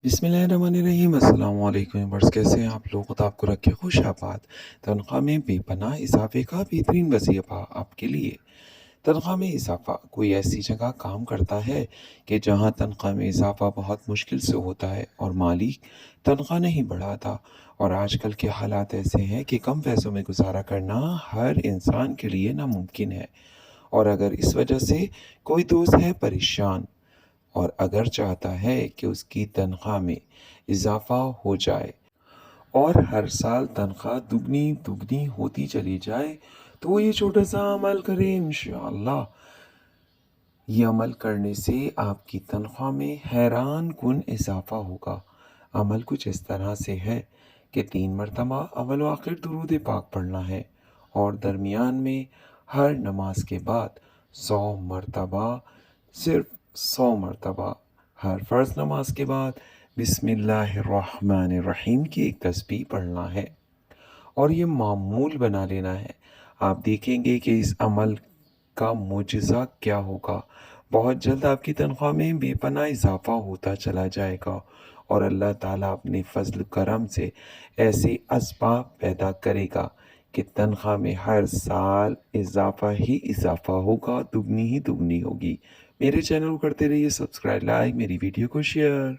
बिस्मिल्लाहिर्रहमानिर्रहीम। अस्सलाम वालेकुम व्यूअर्स, कैसे हैं आप लोग? खुदा आपको रखे खुश आबाद। तनख्वाह में बेपनाह इजाफे का बेहतरीन वजीफा आपके लिए। तनख्वाह में इजाफा कोई ऐसी जगह काम करता है कि जहां तनख्वाह में इजाफा बहुत मुश्किल से होता है और मालिक तनख्वाह नहीं बढ़ाता। और आजकल के हालात ऐसे हैं कि कम पैसों में गुजारा करना हर इंसान के लिए नामुमकिन है। और अगर इस वजह से कोई दोस्त है परेशान और अगर चाहता है कि उसकी तनख्वाह में इजाफा हो जाए और हर साल तनख्वाह दुगनी दुगनी होती चली जाए, तो वो ये छोटा सा अमल करें इंशाअल्लाह। ये अमल करने से आपकी तनख्वाह में हैरान कुन इजाफा होगा। अमल कुछ इस तरह से है कि 3 मरतबा अव्वल व आखिर दुरूद पाक पढ़ना है और दरमियान में हर नमाज के बाद 100 मरतबा, सिर्फ 100 मरतबा हर फ़र्ज़ नमाज के बाद बिस्मिल्लाहिर्रहमानिर्रहीम की एक तस्बीह पढ़ना है और ये मामूल बना लेना है। आप देखेंगे कि इस अमल का मुजज़ा क्या होगा। बहुत जल्द आपकी तनख्वाह में बेपनाह इजाफा होता चला जाएगा और अल्लाह ताला अपने फजल करम से ऐसे असबाब पैदा करेगा कि तनख्वाह में हर साल इजाफा ही इजाफा होगा, दुगनी ही दुगनी होगी। मेरे चैनल को करते रहिए सब्सक्राइब, लाइक, मेरी वीडियो को शेयर।